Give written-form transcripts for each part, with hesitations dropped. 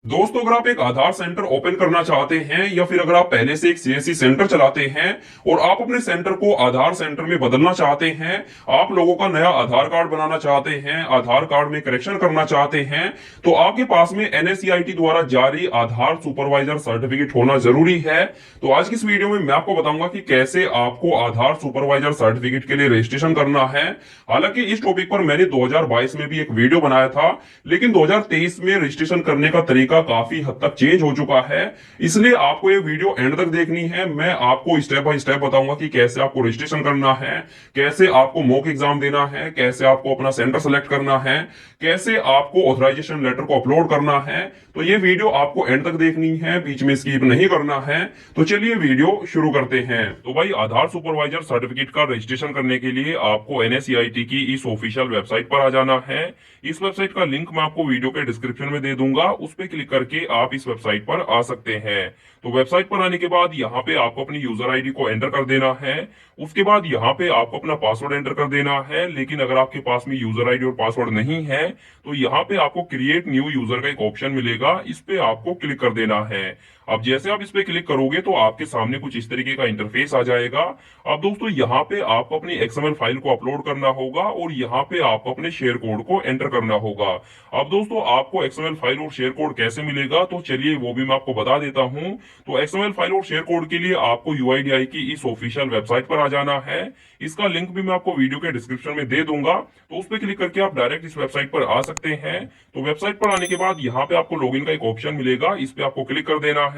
दोस्तों, अगर आप एक आधार सेंटर ओपन करना चाहते हैं या फिर अगर आप पहले से एक सीएससी सेंटर चलाते हैं और आप अपने सेंटर को आधार सेंटर में बदलना चाहते हैं, आप लोगों का नया आधार कार्ड बनाना चाहते हैं, आधार कार्ड में करेक्शन करना चाहते हैं, तो आपके पास में एनएसईआईटी द्वारा जारी आधार सुपरवाइजर सर्टिफिकेट होना जरूरी है। तो आज की इस वीडियो में मैं आपको बताऊंगा कि कैसे आपको आधार सुपरवाइजर सर्टिफिकेट के लिए रजिस्ट्रेशन करना है। हालांकि इस टॉपिक पर मैंने 2022 में भी एक वीडियो बनाया था, लेकिन 2023 में रजिस्ट्रेशन करने का तरीका काफी हद तक चेंज हो चुका है। इसलिए आपको ये वीडियो एंड तक देखनी है। मैं आपको स्टेप बाय स्टेप बताऊंगा कि कैसे आपको रजिस्ट्रेशन करना है, कैसे आपको मॉक एग्जाम देना है, कैसे आपको अपना सेंटर सेलेक्ट करना है, कैसे आपको ऑथराइजेशन लेटर को अपलोड करना है। तो ये वीडियो आपको एंड तक देखनी है, बीच में स्किप नहीं करना है। तो चलिए वीडियो शुरू करते हैं। तो भाई, आधार सुपरवाइजर सर्टिफिकेट का रजिस्ट्रेशन करने के लिए आपको एनएसईआईटी की इस ऑफिशियल वेबसाइट पर आ जाना है। इस वेबसाइट का लिंक मैं आपको वीडियो के डिस्क्रिप्शन में दे दूंगा, उस पर क्लिक करके आप इस वेबसाइट पर आ सकते हैं। तो वेबसाइट पर आने के बाद यहाँ पे आपको अपनी यूजर आईडी को एंटर कर देना है। उसके बाद यहाँ पे आपको अपना पासवर्ड एंटर कर देना है। लेकिन अगर आपके पास में यूजर आईडी और पासवर्ड नहीं है तो यहाँ पे आपको क्रिएट न्यू यूजर का एक ऑप्शन मिलेगा, इस पे आपको क्लिक कर देना है। अब जैसे आप इस पे क्लिक करोगे तो आपके सामने कुछ इस तरीके का इंटरफेस आ जाएगा। अब दोस्तों, यहाँ पे आपको अपनी एक्सएमएल फाइल को अपलोड करना होगा और यहाँ पे आपको अपने शेयर कोड को एंटर करना होगा। अब दोस्तों, आपको एक्सएमएल फाइल और शेयर कोड कैसे मिलेगा, तो चलिए वो भी मैं आपको बता देता हूँ। तो एक्सएमएल फाइल और शेयर कोड के लिए आपको यूआईडीआई की इस ऑफिशियल वेबसाइट पर आ जाना है। इसका लिंक भी मैं आपको वीडियो के डिस्क्रिप्शन में दे दूंगा, तो उस पर क्लिक करके आप डायरेक्ट इस वेबसाइट पर आ सकते हैं। तो वेबसाइट पर आने के बाद यहाँ पे आपको लॉगिन का एक ऑप्शन मिलेगा, इस पे आपको क्लिक कर देना है।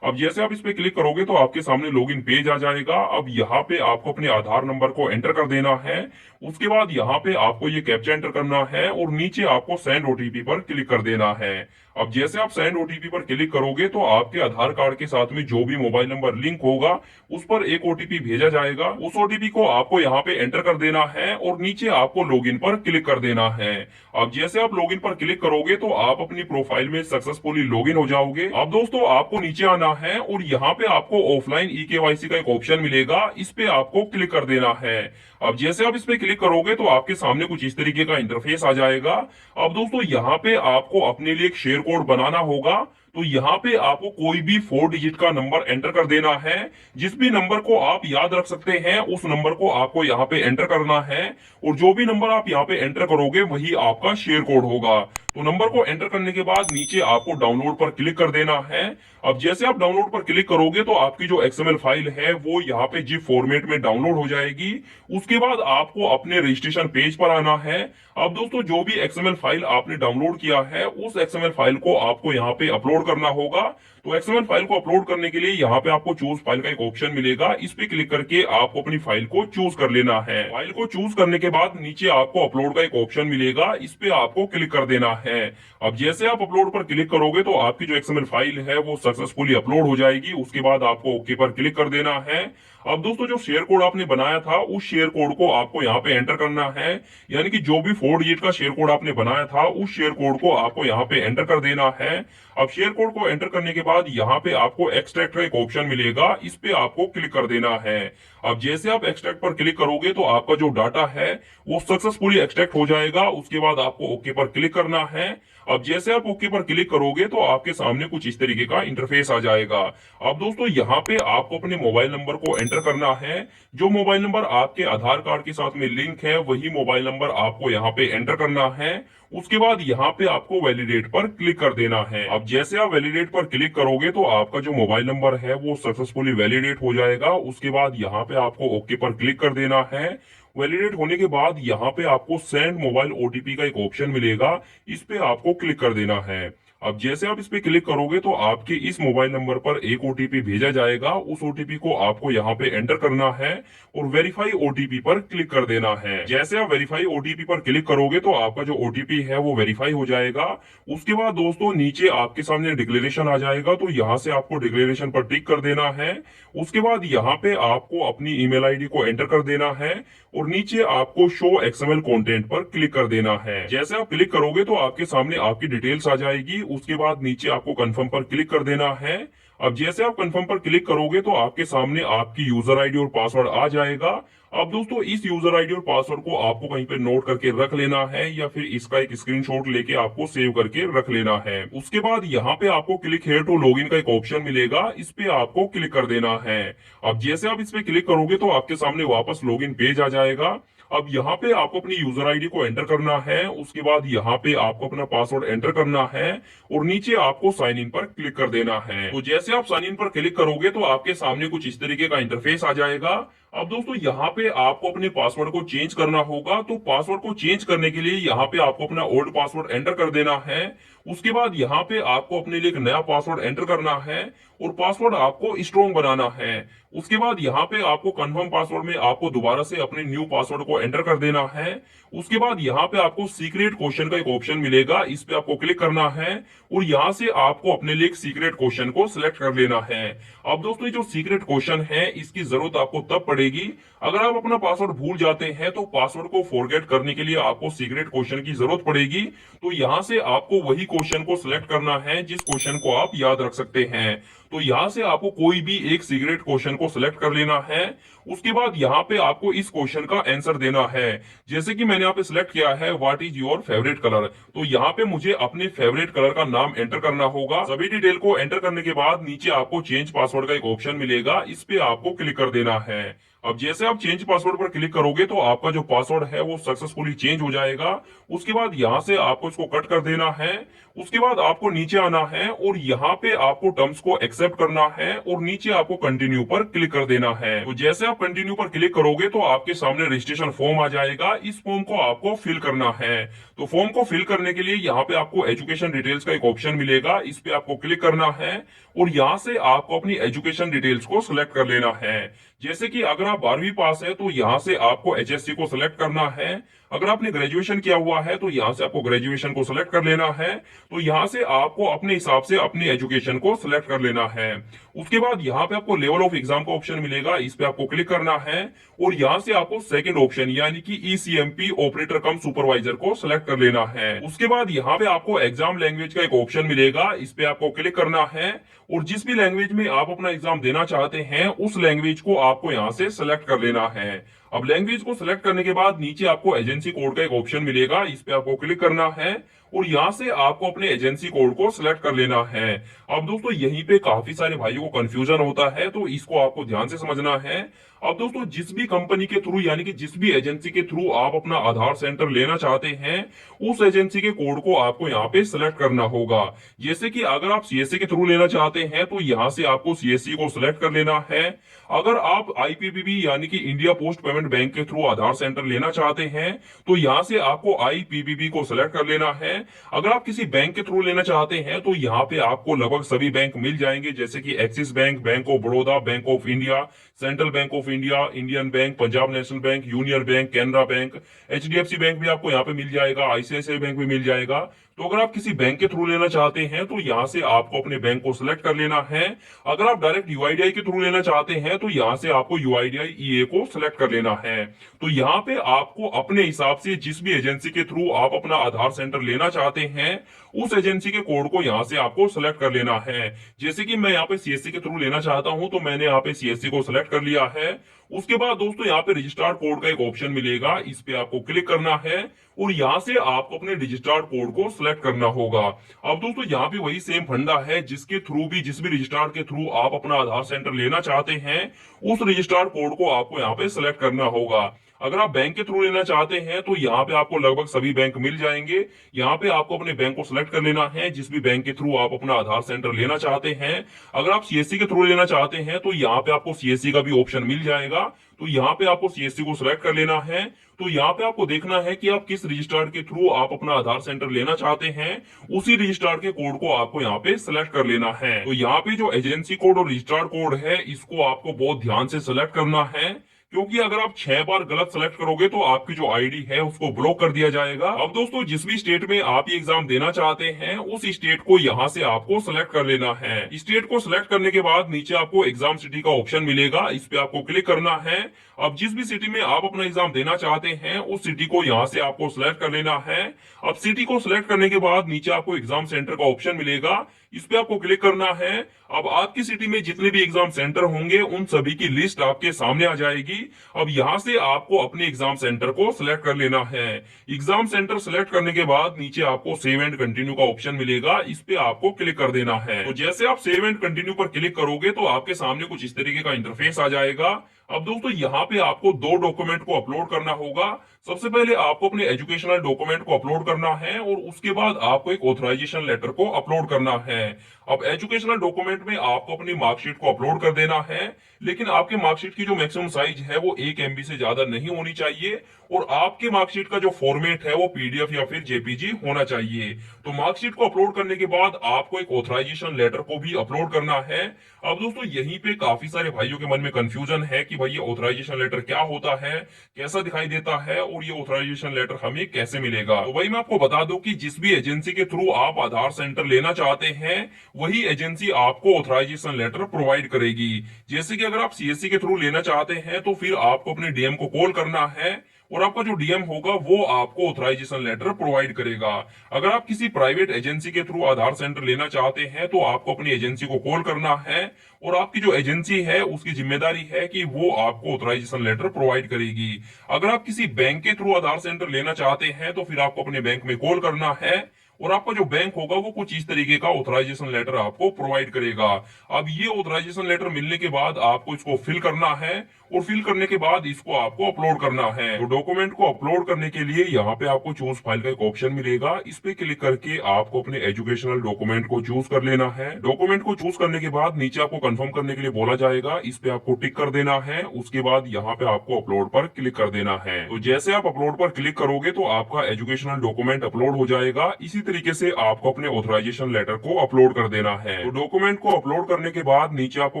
अब जैसे आप इस पे क्लिक करोगे तो आपके सामने लॉगिन पेज आ जाएगा। अब यहाँ पे आपको अपने आधार नंबर को एंटर कर देना है। उसके बाद यहाँ पे आपको ये कैप्चा एंटर करना है और नीचे आपको सेंड ओटीपी पर क्लिक कर देना है। अब जैसे आप सेंड ओटीपी पर क्लिक करोगे तो आपके आधार कार्ड के साथ में जो भी मोबाइल नंबर लिंक होगा उस पर एक ओटीपी भेजा जाएगा। उस ओटीपी को आपको यहाँ पे एंटर कर देना है और नीचे आपको लॉगिन पर क्लिक कर देना है। अब जैसे आप लॉगिन पर क्लिक करोगे तो आप अपनी प्रोफाइल में सक्सेसफुली लॉगिन हो जाओगे। अब दोस्तों, आपको नीचे आना है और यहाँ पे आपको ऑफलाइन ई केवाईसी का एक ऑप्शन मिलेगा, इस पे आपको क्लिक कर देना है। अब जैसे आप इस पे क्लिक करोगे तो आपके सामने कुछ इस तरीके का इंटरफेस आ जाएगा। अब दोस्तों, यहाँ पे आपको अपने लिए एक शेयर कोड बनाना होगा। तो यहाँ पे आपको कोई भी 4 डिजिट का नंबर एंटर कर देना है। जिस भी नंबर को आप याद रख सकते हैं उस नंबर को आपको यहाँ पे एंटर करना है और जो भी नंबर आप यहाँ पे एंटर करोगे वही आपका शेयर कोड होगा। तो नंबर को एंटर करने के बाद नीचे आपको डाउनलोड पर क्लिक कर देना है। अब जैसे आप डाउनलोड पर क्लिक करोगे तो आपकी जो एक्सएमएल फाइल है वो यहाँ पे जिप फॉर्मेट में डाउनलोड हो जाएगी। उसके बाद आपको अपने रजिस्ट्रेशन पेज पर आना है। अब दोस्तों, जो भी एक्सएमएल फाइल आपने डाउनलोड किया है उस एक्सएमएल फाइल को आपको यहाँ पे अपलोड करना होगा। तो एक्सएमएल फाइल को अपलोड करने के लिए यहाँ पे आपको चूज फाइल का एक ऑप्शन मिलेगा, इस पे क्लिक करके आपको अपनी फाइल को चूज कर लेना है। फाइल को चूज करने के बाद नीचे आपको अपलोड का एक ऑप्शन मिलेगा, इस पे आपको क्लिक कर देना है। अब जैसे आप अपलोड पर क्लिक करोगे तो आपकी जो एक्सएमएल फाइल है वो सक्सेसफुली अपलोड हो जाएगी। उसके बाद आपको ओके पर क्लिक कर देना है। अब दोस्तों, जो शेयर कोड आपने बनाया था उस शेयर कोड को आपको यहाँ पे एंटर करना है। यानी कि जो भी 4 डिजिट का शेयर कोड आपने बनाया था उस शेयर कोड को आपको यहाँ पे एंटर कर देना है। अब शेयर कोड को एंटर करने के बाद यहाँ पे आपको एक्सट्रैक्ट का एक ऑप्शन मिलेगा, इस पे आपको क्लिक कर देना है। अब जैसे आप एक्सट्रैक्ट पर क्लिक करोगे तो आपका जो डाटा है वो सक्सेसफुली एक्सट्रैक्ट हो जाएगा। उसके बाद आपको ओके पर क्लिक करना है। अब जैसे आप ओके पर क्लिक करोगे तो आपके सामने कुछ इस तरीके का इंटरफेस आ जाएगा। अब दोस्तों, यहाँ पे आपको अपने मोबाइल नंबर को एंटर करना है। जो मोबाइल नंबर आपके आधार कार्ड के साथ में लिंक है वही मोबाइल नंबर आपको यहाँ पे एंटर करना है। उसके बाद यहाँ पे आपको वैलिडेट पर क्लिक कर देना है। अब जैसे आप वैलिडेट पर क्लिक करोगे तो आपका जो मोबाइल नंबर है वो सक्सेसफुली वैलिडेट हो जाएगा। उसके बाद यहाँ पे आपको ओके पर क्लिक कर देना है। वैलिडेट होने के बाद यहाँ पे आपको सेंड मोबाइल ओटीपी का एक ऑप्शन मिलेगा, इस पे आपको क्लिक कर देना है। अब जैसे आप इस पे क्लिक करोगे तो आपके इस मोबाइल नंबर पर एक ओटीपी भेजा जाएगा। उस ओटीपी को आपको यहाँ पे एंटर करना है और वेरीफाई ओटीपी पर क्लिक कर देना है। जैसे आप वेरीफाई ओटीपी पर क्लिक करोगे तो आपका जो ओटीपी है वो वेरीफाई हो जाएगा। उसके बाद दोस्तों, नीचे आपके सामने डिक्लेरेशन आ जाएगा, तो यहाँ से आपको डिक्लेरेशन पर टिक कर देना है। उसके बाद यहाँ पे आपको अपनी ईमेल आईडी को एंटर कर देना है और नीचे आपको शो एक्सएमएल कंटेंट पर क्लिक कर देना है। जैसे आप क्लिक करोगे तो आपके सामने आपकी डिटेल्स आ जाएगी। उसके बाद नीचे आपको कंफर्म पर क्लिक कर देना है। अब जैसे आप कंफर्म पर क्लिक करोगे तो आपके सामने आपकी यूजर आईडी और पासवर्ड आ जाएगा। अब दोस्तों इस यूजर आईडी और पासवर्ड को आपको कहीं पे नोट करके रख लेना है या फिर इसका एक स्क्रीनशॉट लेके आपको सेव करके रख लेना है। उसके बाद यहाँ पे आपको क्लिक हेयर टू लॉगिन का एक ऑप्शन मिलेगा, इस पे आपको क्लिक कर देना है। अब जैसे आप इस पे क्लिक करोगे तो आपके सामने वापस लॉगिन पेज आ जाएगा। अब यहाँ पे आपको अपनी यूजर आईडी को एंटर करना है, उसके बाद यहाँ पे आपको अपना पासवर्ड एंटर करना है और नीचे आपको साइन इन पर क्लिक कर देना है। तो जैसे आप साइन इन पर क्लिक करोगे तो आपके सामने कुछ इस तरीके का इंटरफेस आ जाएगा। अब दोस्तों यहाँ पे आपको अपने पासवर्ड को चेंज करना होगा, तो पासवर्ड को चेंज करने के लिए यहाँ पे आपको अपना ओल्ड पासवर्ड एंटर कर देना है। उसके बाद यहाँ पे आपको अपने लिए एक नया पासवर्ड एंटर करना है और पासवर्ड आपको स्ट्रॉन्ग बनाना है। उसके बाद यहाँ पे आपको कंफर्म पासवर्ड में आपको दोबारा से अपने न्यू पासवर्ड को एंटर कर देना है। उसके बाद यहाँ पे आपको सीक्रेट क्वेश्चन का एक ऑप्शन मिलेगा, इस पे आपको क्लिक करना है और यहाँ से आपको अपने लिए एक सीक्रेट क्वेश्चन को सिलेक्ट कर लेना है। अब दोस्तों ये जो सीक्रेट क्वेश्चन है इसकी जरूरत आपको तब पड़ेगी अगर आप अपना पासवर्ड भूल जाते हैं, तो पासवर्ड को फॉरगेट करने के लिए आपको सीक्रेट क्वेश्चन की जरूरत पड़ेगी। तो यहाँ से आपको वही क्वेश्चन को सिलेक्ट करना है जिस क्वेश्चन को आप याद रख सकते हैं। तो यहाँ से आपको कोई भी एक सीक्रेट क्वेश्चन को सिलेक्ट कर लेना है। उसके बाद यहाँ पे आपको इस क्वेश्चन का आंसर देना है। जैसे कि मैंने यहाँ पे सिलेक्ट किया है what is your favourite colour, तो यहाँ पे मुझे अपने फेवरेट कलर का नाम एंटर करना होगा। सभी डिटेल को एंटर करने के बाद नीचे आपको चेंज पासवर्ड का एक ऑप्शन मिलेगा, इस पे आपको क्लिक कर देना है। अब जैसे आप चेंज पासवर्ड पर क्लिक करोगे तो आपका जो पासवर्ड है वो सक्सेसफुली चेंज हो जाएगा। उसके बाद यहाँ से आपको इसको कट कर देना है। उसके बाद आपको नीचे आना है और यहाँ पे आपको टर्म्स को एक्सेप्ट करना है और नीचे आपको कंटिन्यू पर क्लिक कर देना है। तो जैसे आप कंटिन्यू पर क्लिक करोगे तो आपके सामने रजिस्ट्रेशन फॉर्म आ जाएगा, इस फॉर्म को आपको फिल करना है। तो फॉर्म को फिल करने के लिए यहाँ पे आपको एजुकेशन डिटेल्स का एक ऑप्शन मिलेगा, इस पे आपको क्लिक करना है और यहाँ से आपको अपनी एजुकेशन डिटेल्स को सिलेक्ट कर लेना है। जैसे कि अगर आप 12वीं पास है तो यहाँ से आपको एचएससी को सिलेक्ट करना है। अगर आपने ग्रेजुएशन किया हुआ है तो यहाँ से आपको ग्रेजुएशन को सिलेक्ट कर लेना है। तो यहाँ से आपको अपने हिसाब से अपनी एजुकेशन को सिलेक्ट कर लेना है। उसके बाद यहाँ पे आपको लेवल ऑफ एग्जाम का ऑप्शन मिलेगा, इस पे आपको क्लिक करना है और यहाँ से आपको सेकंड ऑप्शन यानी कि ईसीएमपी ऑपरेटर कम सुपरवाइजर को सिलेक्ट कर लेना है। उसके बाद यहाँ पे आपको एग्जाम लैंग्वेज का एक ऑप्शन मिलेगा, इस पे आपको क्लिक करना है और जिस भी लैंग्वेज में आप अपना एग्जाम देना चाहते हैं उस लैंग्वेज को आपको यहाँ से सिलेक्ट कर लेना है। अब लैंग्वेज को सिलेक्ट करने के बाद नीचे आपको एजेंसी कोड का एक ऑप्शन मिलेगा, इस पे आपको क्लिक करना है और यहाँ से आपको अपने एजेंसी कोड को सिलेक्ट कर लेना है। अब दोस्तों यहीं पे काफी सारे भाइयों को कंफ्यूजन होता है, तो इसको आपको ध्यान से समझना है। अब दोस्तों जिस भी कंपनी के थ्रू यानी कि जिस भी एजेंसी के थ्रू आप अपना आधार सेंटर लेना चाहते हैं उस एजेंसी के कोड को आपको यहाँ पे सिलेक्ट करना होगा। जैसे कि अगर आप सीएससी के थ्रू लेना चाहते हैं तो यहाँ से आपको सीएससी को सिलेक्ट कर लेना है। अगर आप आईपीपीबी यानी कि इंडिया पोस्ट पेमेंट बैंक के थ्रू आधार सेंटर लेना चाहते हैं तो यहाँ से आपको आईपीपीबी को सिलेक्ट कर लेना है। अगर आप किसी बैंक के थ्रू लेना चाहते हैं तो यहाँ पे आपको लगभग सभी बैंक मिल जाएंगे, जैसे कि axis bank, bank of Baroda, bank of India, central bank of India, Indian bank, Punjab national bank, union bank, Canara bank, HDFC bank भी आपको यहाँ पे मिल जाएगा, आईसीआईसीआई बैंक भी मिल जाएगा। तो अगर आप किसी बैंक के थ्रू लेना चाहते हैं तो यहाँ से आपको अपने बैंक को सिलेक्ट कर लेना है। अगर आप डायरेक्ट यूआईडीआई के थ्रू लेना चाहते हैं तो यहाँ से आपको यूआईडीआई ईए को सिलेक्ट कर लेना है। तो यहाँ पे आपको अपने हिसाब से जिस भी एजेंसी के थ्रू आप अपना आधार सेंटर लेना चाहते हैं उस एजेंसी के कोड को यहाँ से आपको सिलेक्ट कर लेना है। जैसे कि मैं यहाँ पे सीएससी के थ्रू लेना चाहता हूं तो मैंने यहाँ पे सीएससी को सिलेक्ट कर लिया है। उसके बाद दोस्तों यहाँ पे रजिस्टर्ड कोड का एक ऑप्शन मिलेगा, इस पे आपको क्लिक करना है और यहाँ से आपको अपने रजिस्टर्ड कोड को सिलेक्ट करना होगा। अब दोस्तों यहाँ पे वही सेम फंडा है, जिसके थ्रू भी जिस भी रजिस्टर्ड के थ्रू आप अपना आधार सेंटर लेना चाहते हैं उस रजिस्टर्ड कोड को आपको यहाँ पे सिलेक्ट करना होगा। अगर आप बैंक के थ्रू लेना चाहते हैं तो यहाँ पे आपको लगभग सभी बैंक मिल जाएंगे। यहाँ पे आपको अपने बैंक को सिलेक्ट कर लेना है जिस भी बैंक के थ्रू आप अपना आधार सेंटर लेना चाहते हैं। अगर आप सीएससी के थ्रू लेना चाहते हैं तो यहाँ पे आपको सीएससी का भी ऑप्शन मिल जाएगा, तो यहाँ पे आपको सीएससी को सिलेक्ट कर लेना है। तो यहाँ पे आपको देखना है कि आप किस रजिस्टर्ड के थ्रू आप अपना आधार सेंटर लेना चाहते हैं, उसी रजिस्टर्ड के कोड को आपको यहाँ पे सिलेक्ट कर लेना है। तो यहाँ पे जो एजेंसी कोड और रजिस्टर्ड कोड है इसको आपको बहुत ध्यान से सिलेक्ट करना है, क्योंकि अगर आप 6 बार गलत सेलेक्ट करोगे तो आपकी जो आईडी है उसको ब्लॉक कर दिया जाएगा। अब दोस्तों जिस भी स्टेट में आप ये एग्जाम देना चाहते हैं उस स्टेट को यहाँ से आपको सिलेक्ट कर लेना है। स्टेट को सिलेक्ट करने के बाद नीचे आपको एग्जाम सिटी का ऑप्शन मिलेगा, इस पे आपको क्लिक करना है। अब जिस भी सिटी में आप अपना एग्जाम देना चाहते हैं उस सिटी को यहाँ से आपको सिलेक्ट कर लेना है। अब सिटी को सिलेक्ट करने के बाद नीचे आपको एग्जाम सेंटर का ऑप्शन मिलेगा, इस पे आपको क्लिक करना है। अब आपकी सिटी में जितने भी एग्जाम सेंटर होंगे उन सभी की लिस्ट आपके सामने आ जाएगी। अब यहां से आपको अपने एग्जाम सेंटर को सिलेक्ट कर लेना है। एग्जाम सेंटर सिलेक्ट करने के बाद नीचे आपको सेव एंड कंटिन्यू का ऑप्शन मिलेगा, इस पे आपको क्लिक कर देना है। तो जैसे आप सेव एंड कंटिन्यू पर क्लिक करोगे तो आपके सामने कुछ इस तरीके का इंटरफेस आ जाएगा। अब दोस्तों यहाँ पे आपको दो डॉक्यूमेंट को अपलोड करना होगा। सबसे पहले आपको अपने एजुकेशनल डॉक्यूमेंट को अपलोड करना है और उसके बाद आपको एक ऑथराइजेशन लेटर को अपलोड करना है। अब एजुकेशनल डॉक्यूमेंट में आपको अपनी मार्कशीट को अपलोड कर देना है, लेकिन आपके मार्कशीट की जो मैक्सिमम साइज है वो 1 MB से ज्यादा नहीं होनी चाहिए और आपके मार्कशीट का जो फॉर्मेट है वो PDF या फिर JPG होना चाहिए। तो मार्कशीट को अपलोड करने के बाद आपको एक ऑथराइजेशन लेटर को भी अपलोड करना है। अब दोस्तों यहीं पे काफी सारे भाइयों के मन में कंफ्यूजन है कि भाई ये ऑथराइजेशन लेटर क्या होता है, कैसा दिखाई देता है और ये ऑथराइजेशन लेटर हमें कैसे मिलेगा। तो वही मैं आपको बता दूं कि जिस भी एजेंसी के थ्रू आप आधार सेंटर लेना चाहते हैं वही एजेंसी आपको ऑथराइजेशन लेटर प्रोवाइड करेगी। जैसे कि अगर आप CSC के थ्रू लेना चाहते हैं तो फिर आपको अपने DM को कॉल करना है और आपका जो DM होगा वो आपको ऑथराइजेशन लेटर प्रोवाइड करेगा। अगर आप किसी प्राइवेट एजेंसी के थ्रू आधार सेंटर लेना चाहते हैं तो आपको अपनी एजेंसी को कॉल करना है और आपकी जो एजेंसी है उसकी जिम्मेदारी है कि वो आपको ऑथराइजेशन लेटर प्रोवाइड करेगी। अगर आप किसी बैंक के थ्रू आधार सेंटर लेना चाहते हैं तो फिर आपको अपने बैंक में कॉल करना है और आपका जो बैंक होगा वो कुछ इस तरीके का ऑथराइजेशन लेटर आपको प्रोवाइड करेगा। अब ये ऑथराइजेशन लेटर मिलने के बाद आपको इसको फिल करना है और फिल करने के बाद इसको आपको अपलोड करना है। तो डॉक्यूमेंट को अपलोड करने के लिए यहाँ पे आपको चूज फाइल का एक ऑप्शन मिलेगा, इस पे क्लिक करके आपको अपने एजुकेशनल डॉक्यूमेंट को चूज कर लेना है। डॉक्यूमेंट को चूज करने के बाद नीचे आपको कंफर्म करने के लिए बोला जाएगा, इस पे आपको टिक कर देना है। उसके बाद यहाँ पे आपको अपलोड पर क्लिक कर देना है। तो जैसे आप अपलोड पर क्लिक करोगे तो आपका एजुकेशनल डॉक्यूमेंट अपलोड हो जाएगा। इसी तरीके से आपको अपने ऑथराइजेशन लेटर को अपलोड कर देना है। तो डॉक्यूमेंट को अपलोड करने के बाद नीचे आपको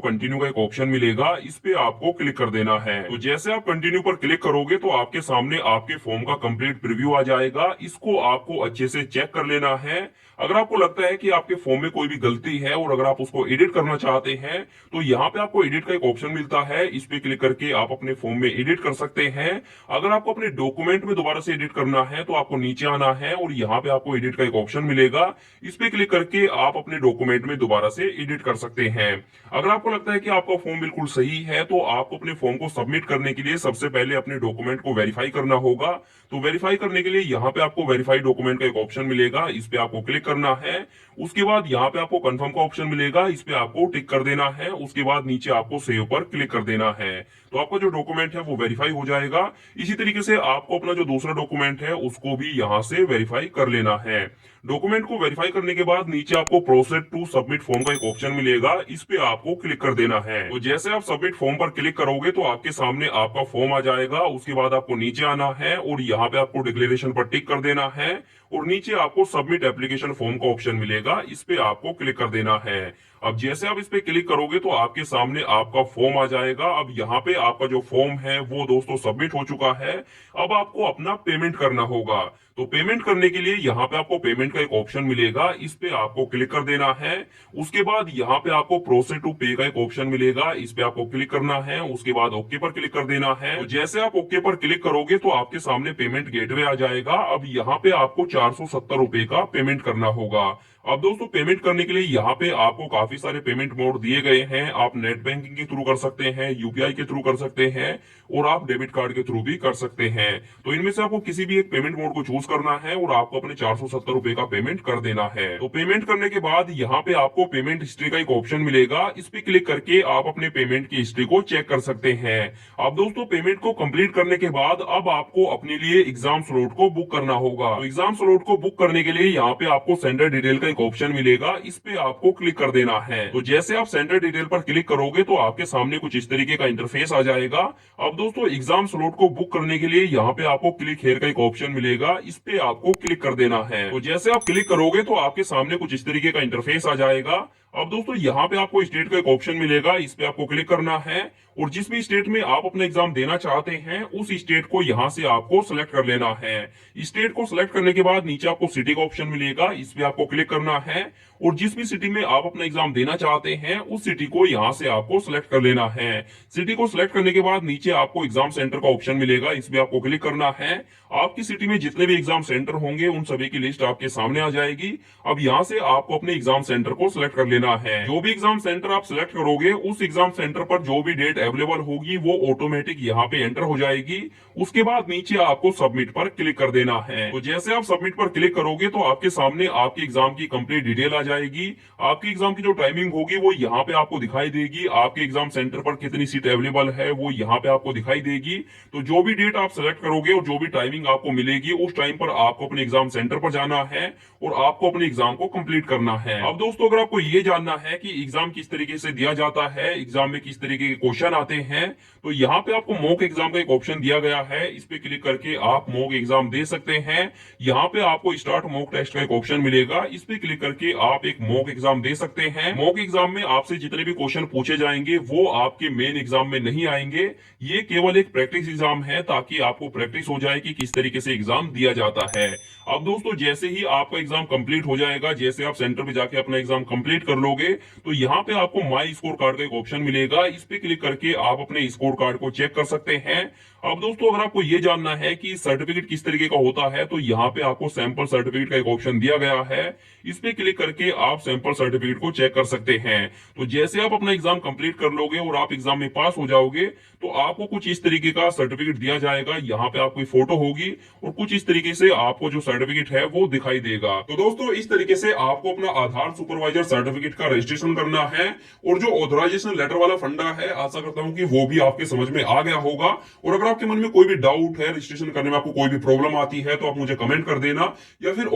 कंटिन्यू का एक ऑप्शन मिलेगा, इस पे आपको क्लिक कर देना है। तो जैसे आप कंटिन्यू पर क्लिक करोगे तो आपके सामने आपके फॉर्म का कंप्लीट प्रीव्यू आ जाएगा। इसको आपको अच्छे से चेक कर लेना है। अगर आपको लगता है कि आपके फॉर्म में कोई भी गलती है और अगर आप उसको एडिट करना चाहते हैं तो यहाँ पे आपको एडिट का एक ऑप्शन मिलता है, इस पे क्लिक करके आप अपने फॉर्म में एडिट कर सकते हैं। अगर आपको अपने डॉक्यूमेंट में दोबारा से एडिट करना है तो आपको नीचे आना है और यहाँ पे आपको एडिट का एक ऑप्शन मिलेगा, इस पे क्लिक करके आप अपने डॉक्यूमेंट में दोबारा से एडिट कर सकते हैं। अगर आपको लगता है कि आपका फॉर्म बिल्कुल सही है तो आपको अपने फॉर्म को सबमिट करने के लिए सबसे पहले अपने डॉक्यूमेंट को वेरीफाई करना होगा। तो वेरीफाई करने के लिए यहाँ पे आपको वेरीफाई डॉक्यूमेंट का एक ऑप्शन मिलेगा, इस पे आपको क्लिक करना है। उसके बाद यहाँ पे आपको कंफर्म का ऑप्शन मिलेगा, इस पे आपको टिक कर देना है। उसके बाद नीचे आपको सेव पर क्लिक कर देना है। तो आपका जो डॉक्यूमेंट है वो वेरीफाई हो जाएगा। इसी तरीके से आपको अपना जो दूसरा डॉक्यूमेंट है उसको भी यहाँ से वेरीफाई कर लेना है। डॉक्यूमेंट को वेरीफाई करने के बाद नीचे आपको प्रोसेस टू सबमिट फॉर्म का एक ऑप्शन मिलेगा, इस पे आपको क्लिक कर देना है। तो जैसे आप सबमिट फॉर्म पर क्लिक करोगे तो आपके सामने आपका फॉर्म आ जाएगा। उसके बाद आपको नीचे आना है और यहाँ पे आपको डिक्लेरेशन पर टिक कर देना है और नीचे आपको सबमिट एप्लीकेशन फॉर्म का ऑप्शन मिलेगा, इस पे आपको क्लिक कर देना है। अब जैसे आप इस पे क्लिक करोगे तो आपके सामने आपका फॉर्म आ जाएगा। अब यहाँ पे आपका जो फॉर्म है वो दोस्तों सबमिट हो चुका है। अब आपको अपना पेमेंट करना होगा। तो पेमेंट करने के लिए यहाँ पे आपको पेमेंट का एक ऑप्शन मिलेगा, इस पे आपको क्लिक कर देना है। उसके बाद यहाँ पे आपको प्रोसेस टू पे का एक ऑप्शन मिलेगा, इस पे आपको क्लिक करना है। उसके बाद ओके पर क्लिक कर देना है। तो जैसे आप ओके पर क्लिक करोगे तो आपके सामने पेमेंट गेटवे आ जाएगा। अब यहाँ पे आपको 470 रुपए का पेमेंट करना होगा। अब दोस्तों पेमेंट करने के लिए यहाँ पे आपको काफी सारे पेमेंट मोड दिए गए हैं। आप नेट बैंकिंग के थ्रू कर सकते हैं, UPI के थ्रू कर सकते हैं और आप डेबिट कार्ड के थ्रू भी कर सकते हैं। तो इनमें से आपको किसी भी एक पेमेंट मोड को चूज करना है और आपको अपने 470 रुपए का पेमेंट कर देना है। तो पेमेंट करने के बाद यहाँ पे आपको पेमेंट हिस्ट्री का एक ऑप्शन मिलेगा, इस पे क्लिक करके आप अपने पेमेंट की हिस्ट्री को चेक कर सकते हैं। अब दोस्तों पेमेंट को कंप्लीट करने के बाद अब आपको अपने लिए एग्जाम स्लॉट को बुक करना होगा। तो एग्जाम स्लॉट को बुक करने के लिए यहाँ पे आपको सेंटर डिटेल का ऑप्शन मिलेगा, इस पे आपको क्लिक कर देना है। तो जैसे आप सेंटर डिटेल पर क्लिक करोगे तो आपके सामने कुछ इस तरीके का इंटरफेस आ जाएगा। अब दोस्तों एग्जाम स्लॉट को बुक करने के लिए यहाँ पे आपको क्लिक हेयर का एक ऑप्शन मिलेगा, इस पे आपको क्लिक कर देना है। तो जैसे आप क्लिक करोगे तो आपके सामने कुछ इस तरीके का इंटरफेस आ जाएगा। अब दोस्तों यहाँ पे आपको स्टेट का एक ऑप्शन मिलेगा, इस पे आपको क्लिक करना है और जिस भी स्टेट में आप अपना एग्जाम देना चाहते हैं उस स्टेट को यहाँ से आपको सेलेक्ट कर लेना है। स्टेट को सेलेक्ट करने के बाद नीचे आपको सिटी का ऑप्शन मिलेगा, इस पे आपको क्लिक करना है और जिस भी सिटी में आप अपना एग्जाम देना चाहते हैं उस सिटी को यहाँ से आपको सिलेक्ट कर लेना है। सिटी को सिलेक्ट करने के बाद नीचे आपको एग्जाम सेंटर का ऑप्शन मिलेगा, इस पे आपको क्लिक करना है। आपकी सिटी में जितने भी एग्जाम सेंटर होंगे उन सभी की लिस्ट आपके सामने आ जाएगी। अब यहाँ से आपको अपने एग्जाम सेंटर को सिलेक्ट कर लेना है। जो भी एग्जाम सेंटर आप सिलेक्ट करोगे उस एग्जाम सेंटर पर जो भी डेट अवेलेबल होगी वो ऑटोमेटिक यहाँ पे एंटर हो जाएगी। उसके बाद नीचे आपको सबमिट पर क्लिक कर देना है। तो जैसे आप सबमिट पर क्लिक करोगे तो आपके सामने आपके एग्जाम की कंप्लीट डिटेल आ जाएगी। आपकी एग्जाम की जो टाइमिंग होगी वो यहाँ पे आपको दिखाई देगी। आपके एग्जाम सेंटर पर कितनी सीट अवेलेबल है वो यहाँ पे आपको दिखाई देगी। तो जो भी डेट आप सेलेक्ट करोगे और जो भी टाइमिंग आपको मिलेगी उस टाइम पर आपको अपने एग्जाम सेंटर पर जाना है और आपको अपने एग्जाम को कंप्लीट करना है। अब दोस्तों अगर आपको ये जानना है कि एग्जाम किस तरीके से दिया जाता है, एग्जाम में किस तरीके के क्वेश्चन आते हैं, तो यहाँ पे आपको मॉक एग्जाम का एक ऑप्शन दिया गया है। इस पे क्लिक करके आप मॉक एग्जाम दे सकते हैं। यहाँ पे आपको स्टार्ट मॉक टेस्ट का एक ऑप्शन मिलेगा, इस पे क्लिक करके आप एक मॉक एग्जाम दे सकते हैं। मॉक एग्जाम में आपसे जितने भी क्वेश्चन पूछे जाएंगे वो आपके मेन एग्जाम में नहीं आएंगे। ये केवल एक प्रैक्टिस एग्जाम है ताकि आपको प्रैक्टिस हो जाए कि किस तरीके से एग्जाम दिया जाता है। अब दोस्तों जैसे ही आपका एग्जाम कंप्लीट हो जाएगा, जैसे आप सेंटर पे जाके अपना एग्जाम कंप्लीट कर लोगे तो यहाँ पे आपको माई स्कोर कार्ड का एक ऑप्शन मिलेगा। इस पे क्लिक करके आप अपने स्कोर कार्ड को चेक कर सकते हैं। अब दोस्तों अगर आपको ये जानना है कि सर्टिफिकेट किस तरीके का होता है तो यहाँ पे आपको सैंपल सर्टिफिकेट का एक ऑप्शन दिया गया है। इस पे क्लिक करके आप सैंपल सर्टिफिकेट को चेक कर सकते हैं। तो जैसे आप अपना एग्जाम कंप्लीट कर लोगे और आप एग्जाम में पास हो जाओगे तो आपको कुछ इस तरीके का सर्टिफिकेट दिया जाएगा। यहाँ पे आपकी फोटो होगी और कुछ इस तरीके से आपको जो सर्टिफिकेट है वो दिखाई देगा। तो दोस्तों इस तरीके से आपको अपना आधार सुपरवाइजर सर्टिफिकेट का रजिस्ट्रेशन करना है। और जो ऑथराइजेशन लेटर वाला फंडा है, आशा करता हूं कि वो भी आपके समझ में आ गया होगा। और अगर आपके मन में कोई भी डाउट है, रजिस्ट्रेशन करने में आपको कोई भी प्रॉब्लम आती है तो आप मुझे कमेंट कर देना या फिर